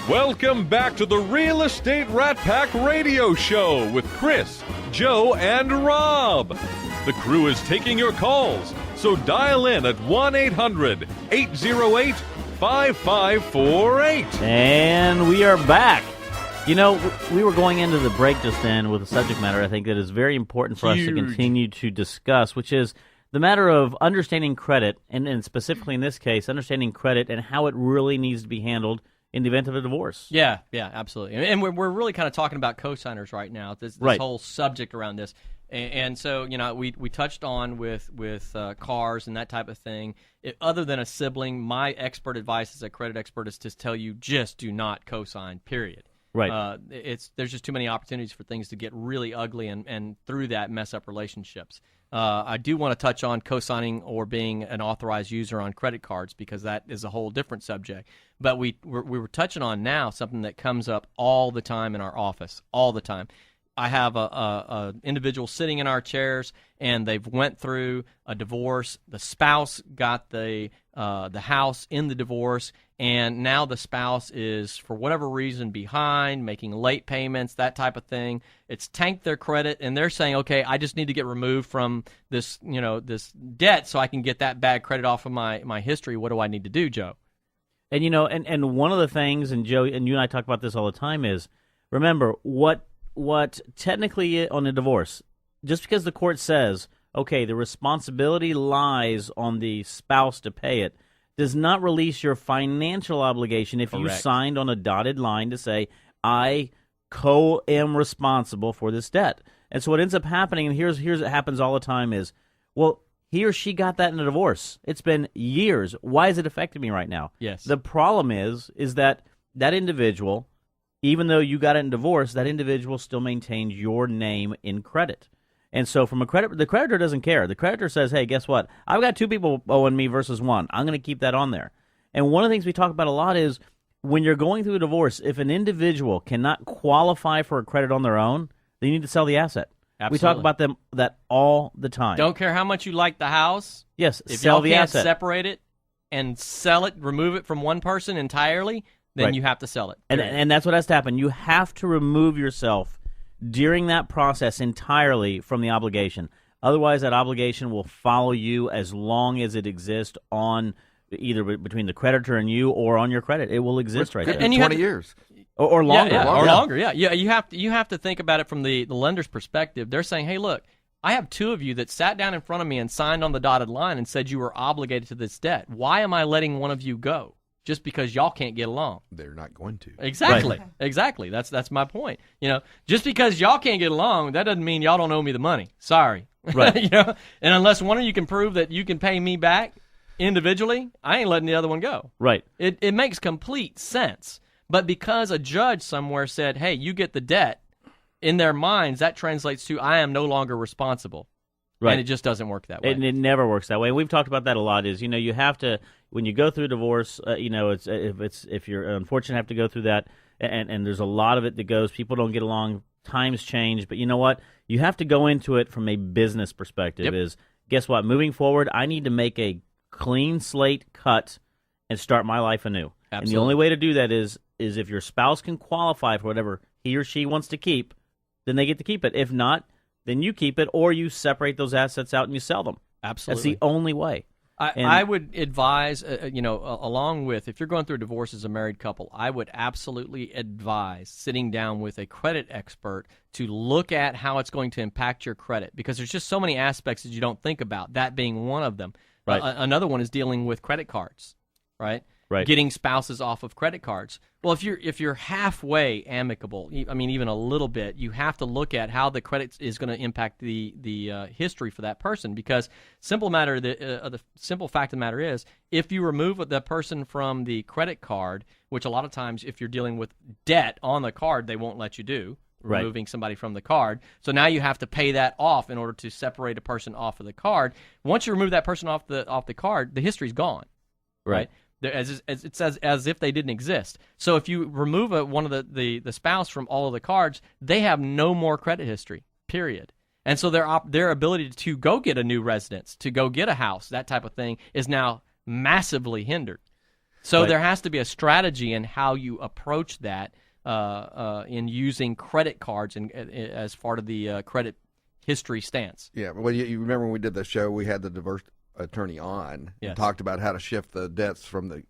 Welcome back to the Real Estate Rat Pack Radio Show with Chris, Joe, and Rob. The crew is taking your calls, so dial in at 1-800-808-5548. And we are back. You know, we were going into the break just then with a subject matter I think that is very important for us to continue to discuss, which is the matter of understanding credit, and specifically in this case, understanding credit and how it really needs to be handled in the event of a divorce. Yeah, absolutely. And we're really kind of talking about co-signers right now, this right. whole subject around this. And so, you know, we touched on with cars and that type of thing. Other than a sibling, my expert advice as a credit expert is to tell you just do not co-sign, period. Right. There's just too many opportunities for things to get really ugly and through that mess up relationships. I do want to touch on co-signing or being an authorized user on credit cards because that is a whole different subject. But we were touching on now something that comes up all the time in our office, all the time. I have a individual sitting in our chairs, and they've went through a divorce. The spouse got the house in the divorce, and now the spouse is, for whatever reason, behind, making late payments, that type of thing. It's tanked their credit, and they're saying, okay, I just need to get removed from this, this debt so I can get that bad credit off of my history. What do I need to do, Joe? And, and one of the things, and Joe, and you and I talk about this all the time, is remember what technically on a divorce, just because the court says, okay, the responsibility lies on the spouse to pay it, does not release your financial obligation if you signed on a dotted line to say, I am responsible for this debt. And so what ends up happening, and here's what happens all the time is, well, he or she got that in a divorce. It's been years. Why is it affecting me right now? Yes. The problem is that individual, even though you got it in divorce, that individual still maintains your name in credit. And so from the creditor doesn't care. The creditor says, hey, guess what? I've got two people owing me versus one. I'm going to keep that on there. And one of the things we talk about a lot is when you're going through a divorce, if an individual cannot qualify for a credit on their own, they need to sell the asset. Absolutely. We talk about that all the time. Don't care how much you like the house. Yes, if sell y'all the can't asset. Separate it and sell it, remove it from one person entirely, then you have to sell it. And that's what has to happen. You have to remove yourself during that process entirely from the obligation. Otherwise, that obligation will follow you as long as it exists on either between the creditor and you or on your credit. It will exist right there. And 20 years. Or longer. Or longer, yeah. You have to think about it from the lender's perspective. They're saying, hey, look, I have two of you that sat down in front of me and signed on the dotted line and said you were obligated to this debt. Why am I letting one of you go? Just because y'all can't get along. They're not going to. Exactly. Right. Exactly. That's my point. Just because y'all can't get along, that doesn't mean y'all don't owe me the money. Sorry. Right. And unless one of you can prove that you can pay me back individually, I ain't letting the other one go. Right. It makes complete sense. But because a judge somewhere said, hey, you get the debt, in their minds, that translates to I am no longer responsible. Right. And it just doesn't work that way. It never works that way. And we've talked about that a lot is, you have to, when you go through divorce, if you're unfortunate to have to go through that, and there's a lot of it that goes, people don't get along, times change, but you know what? You have to go into it from a business perspective is, guess what? Moving forward, I need to make a clean slate cut and start my life anew. Absolutely. And the only way to do that is if your spouse can qualify for whatever he or she wants to keep, then they get to keep it. If not, then you keep it, or you separate those assets out and you sell them. Absolutely. That's the only way. I would advise, along with, if you're going through a divorce as a married couple, I would absolutely advise sitting down with a credit expert to look at how it's going to impact your credit, because there's just so many aspects that you don't think about, that being one of them. Right. Another one is dealing with credit cards, right? Right. Getting spouses off of credit cards. Well, if you're halfway amicable, I mean, even a little bit, you have to look at how the credit is going to impact the history for that person. Because the simple fact of the matter is, if you remove the person from the credit card, which a lot of times, if you're dealing with debt on the card, they won't let you do. Right. Removing somebody from the card. So now you have to pay that off in order to separate a person off of the card. Once you remove that person off the card, the history's gone. Right? As it says, as if they didn't exist. So if you remove one of the spouse from all of the cards, they have no more credit history, period. And so their ability to go get a new residence, to go get a house, that type of thing, is now massively hindered. So Right. there has to be a strategy in how you approach that in using credit cards as part of the credit history stance. Yeah, well, you remember when we did the show, we had the divorce attorney on Yes. and talked about how to shift the debts from the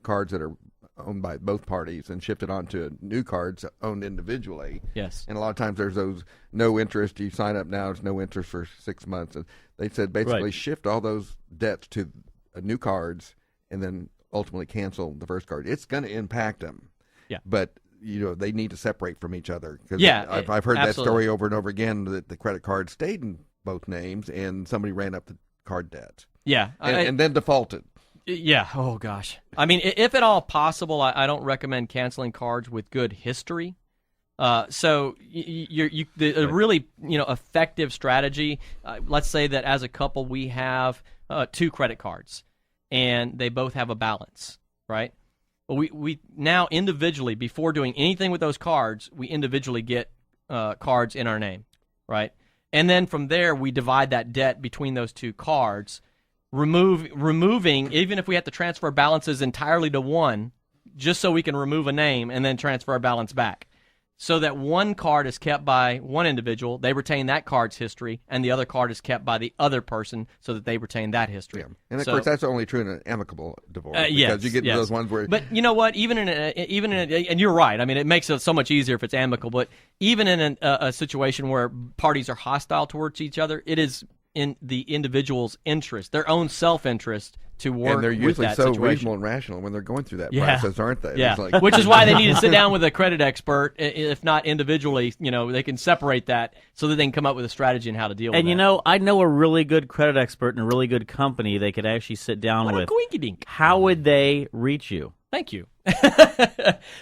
cards that are owned by both parties and shift it onto new cards owned individually. Yes. And a lot of times there's those no interest. You sign up now, it's no interest for 6 months. And they said basically Right. shift all those debts to new cards and then ultimately cancel the first card. It's going to impact them. Yeah. But they need to separate from each other. 'Cause Yeah, I've heard that absolutely. story over and over again that the credit card stayed in both names and somebody ran up the card debt Yeah. and then defaulted. Yeah. Oh gosh. I mean, if at all possible, I don't recommend canceling cards with good history. So the really effective strategy. Let's say that as a couple we have 2 credit cards, and they both have a balance, right? Well, we now individually, before doing anything with those cards, we individually get cards in our name, right? And then from there, we divide that debt between those 2 cards. Removing, even if we have to transfer balances entirely to one, just so we can remove a name and then transfer a balance back. So that one card is kept by one individual, they retain that card's history, and the other card is kept by the other person so that they retain that history. Yeah. And of course, that's only true in an amicable divorce. Yes, because you get yes. those ones where. But you know what? Even in and you're right. I mean, it makes it so much easier if it's amicable. But even in a situation where parties are hostile towards each other, it is in the individual's interest, their own self-interest, to work and they're with usually that so situation. reasonable and rational when they're going through that Yeah. process, aren't they? Yeah, It's like, which is why they need to sit down with a credit expert. If not individually, they can separate that so that they can come up with a strategy on how to deal with And that. I know a really good credit expert and a really good company they could actually sit down What a with. coinkydink. How would they reach you? Thank you.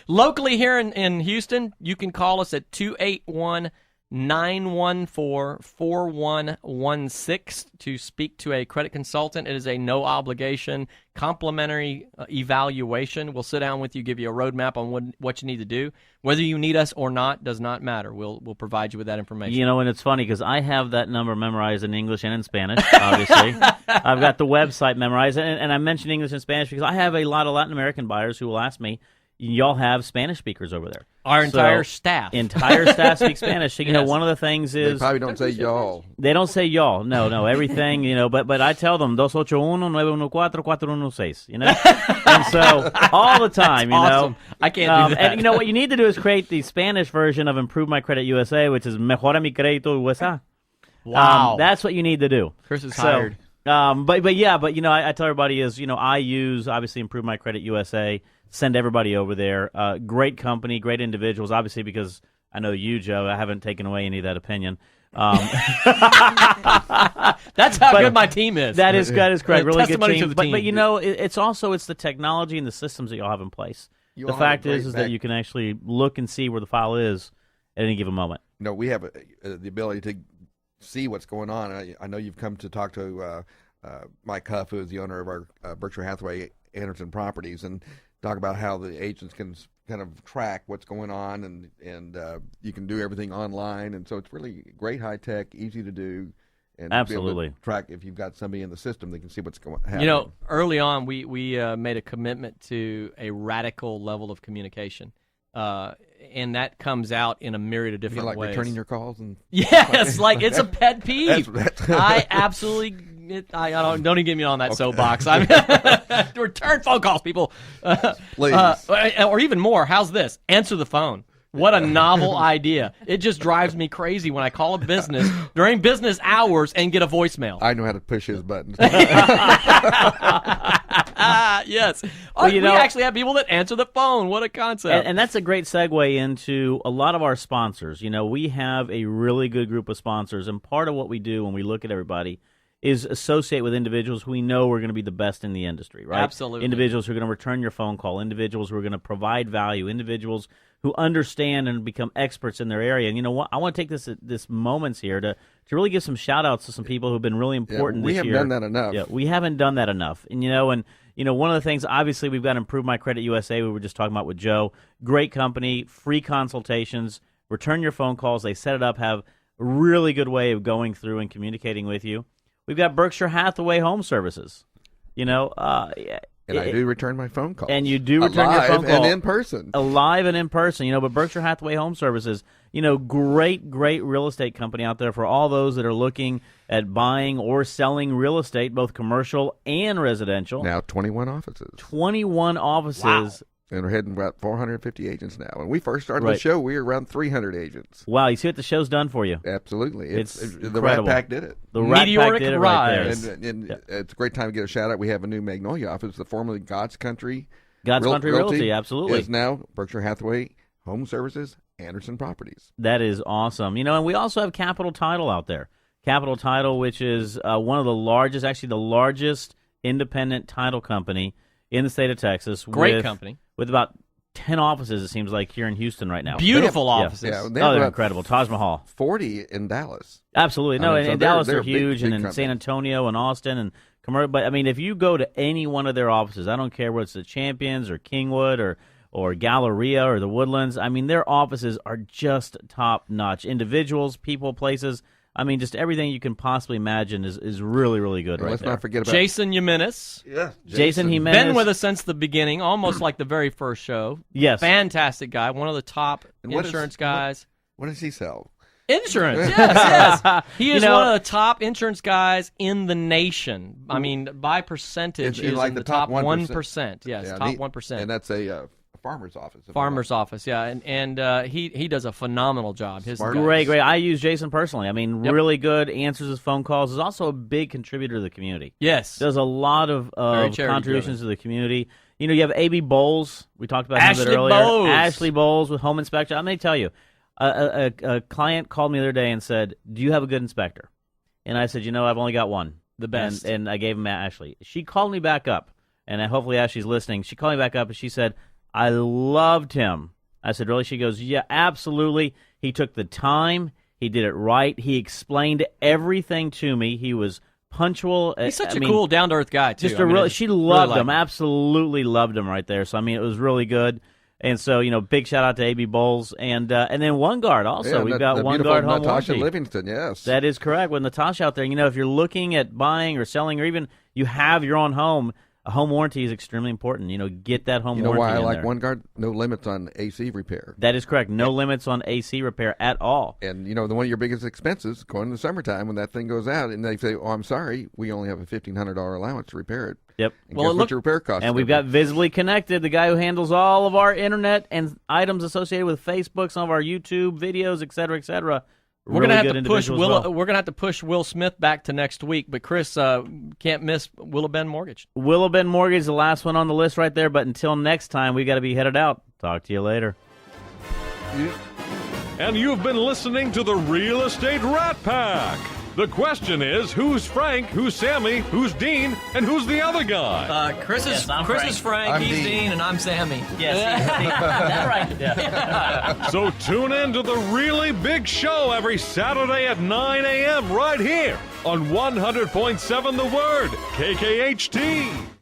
Locally here in Houston, you can call us at 281-914-4116 to speak to a credit consultant. It is a no-obligation, complimentary evaluation. We'll sit down with you, give you a roadmap on what you need to do. Whether you need us or not does not matter. We'll provide you with that information. And it's funny because I have that number memorized in English and in Spanish, obviously. I've got the website memorized, and I mentioned English and Spanish because I have a lot of Latin American buyers who will ask me, y'all have Spanish speakers over there. Our entire staff. Entire staff speaks Spanish. So, Yes. one of the things they is probably don't say y'all. they don't say y'all. No, everything, but I tell them 281-914-4116, And so all the time, awesome. I can't do that. And what you need to do is create the Spanish version of Improve My Credit USA, which is Mejora Mi Crédito USA. Wow. That's what you need to do. Chris is hired. But I tell everybody I use obviously Improve My Credit USA. Send everybody over there. Great company, great individuals. Obviously, because I know you, Joe. I haven't taken away any of that opinion. That's how good my team is. That is correct. Really good Testimony to team. the But team. it's the technology and the systems that y'all have in place. You The all have a fact is great that you can actually look and see where the file is at any given moment. We have the ability to see what's going on. I know you've come to talk to Mike Huff, who is the owner of our Berkshire Hathaway Anderson Properties, and talk about how the agents can kind of track what's going on, and you can do everything online, and so it's really great, high tech, easy to do, and be able to Absolutely. track if you've got somebody in the system that can see what's going happening. Early on, we made a commitment to a radical level of communication, and that comes out in a myriad of You different like ways. returning your calls and Yes, like it's a pet peeve. That's- I absolutely. I don't even get me on that soapbox. I mean, return phone calls, people. Please. Or even more. How's this? Answer the phone. What a novel idea! It just drives me crazy when I call a business during business hours and get a voicemail. I know how to push his buttons. Yes. Well, We actually have people that answer the phone. What a concept! And that's a great segue into a lot of our sponsors. We have a really good group of sponsors, and part of what we do when we look at everybody is associate with individuals who we know are going to be the best in the industry, right? Absolutely. Individuals who are going to return your phone call, individuals who are going to provide value, individuals who understand and become experts in their area. And you know what? I want to take this moments here to really give some shout-outs to some people who have been really important we this haven't year. done that enough. Yeah, we haven't done that enough. And one of the things, obviously, we've got to Improve My Credit USA. We were just talking about with Joe. Great company, free consultations, return your phone calls. They set it up, have a really good way of going through and communicating with you. We've got Berkshire Hathaway Home Services. And I do return my phone calls. And you do return your phone call. And in person. Alive and in person. But Berkshire Hathaway Home Services, great real estate company out there for all those that are looking at buying or selling real estate, both commercial and residential. Now 21 offices. 21 offices. Wow. And we're heading about 450 agents now. When we first started the show, we were around 300 agents. Wow, you see what the show's done for you. Absolutely. It's the Rat Pack did it. The Rat Pack did it right rise. there. And it's a great time to get a shout-out. We have a new Magnolia office, the formerly God's Country Realty, absolutely. Is now Berkshire Hathaway Home Services, Anderson Properties. That is awesome. And we also have Capital Title out there. Capital Title, which is one of the largest, actually the largest independent title company in the state of Texas. Great company. With about 10 offices, it seems like, here in Houston right now. Beautiful offices. Yeah, they're incredible. Taj Mahal. 40 in Dallas. Absolutely. No, so and Dallas they're are huge, big and in companies. San Antonio and Austin and but if you go to any one of their offices, I don't care whether it's the Champions or Kingwood or Galleria or the Woodlands, their offices are just top notch. Individuals, people, places. Just everything you can possibly imagine is really, really good right Let's there. not forget about Jason Jimenez. Yeah, Jason Jimenez. Been with us since the beginning, almost like the very first show. Yes. Fantastic guy. One of the top insurance guys. What does he sell? Insurance, yes. He is one of the top insurance guys in the nation. By percentage, he is like in the the top 1%. 1%. Yes, Yeah, top 1%. And that's a farmer's office. Farmer's office, yeah. And he does a phenomenal job. His Smart. Great. I use Jason personally. Really good, answers his phone calls, is also a big contributor to the community. Yes. Does a lot of contributions to the community. You have A.B. Bowles. We talked about him a bit earlier. Ashley Bowles with home inspection. I'm going to tell you, a client called me the other day and said, "Do you have a good inspector?" And I said, "I've only got one. The best." And I gave him Ashley. She called me back up, and hopefully Ashley's listening. She called me back up, and she said, "I loved him." I said, "Really?" She goes, "Yeah, absolutely. He took the time. He did it right. He explained everything to me. He was punctual." He's such a cool, down-to-earth guy, too. She loved really him. Absolutely loved him right there. So, it was really good. And so, big shout out to A.B. Bowles. And then OneGuard also. We've got OneGuard Home Natasha Warranty. Livingston, yes. That is correct. With Natasha out there, if you're looking at buying or selling, or even you have your own home, a home warranty is extremely important. Get that home warranty. Why I in like there. OneGuard? No limits on AC repair. That is correct. No limits on AC repair at all. And one of your biggest expenses going in the summertime when that thing goes out, and they say, "Oh, I'm sorry, we only have a $1,500 allowance to repair it." Yep. And guess what your repair costs? And we've got Visibly Connected, the guy who handles all of our internet and items associated with Facebook, some of our YouTube videos, et cetera, et cetera. We're really gonna have to push Will. We're gonna have to push Will Smith back to next week, but Chris can't miss Willow Bend Mortgage. Willow Bend Mortgage, the last one on the list right there. But until next time, we got to be headed out. Talk to you later. And you've been listening to the Real Estate Rat Pack. The question is, who's Frank, who's Sammy, who's Dean, and who's the other guy? Chris is Frank, I'm he's Dean. Dean, and I'm Sammy. Yes, that's right. Yeah. So tune in to the really big show every Saturday at 9 a.m. right here on 100.7 The Word, KKHT.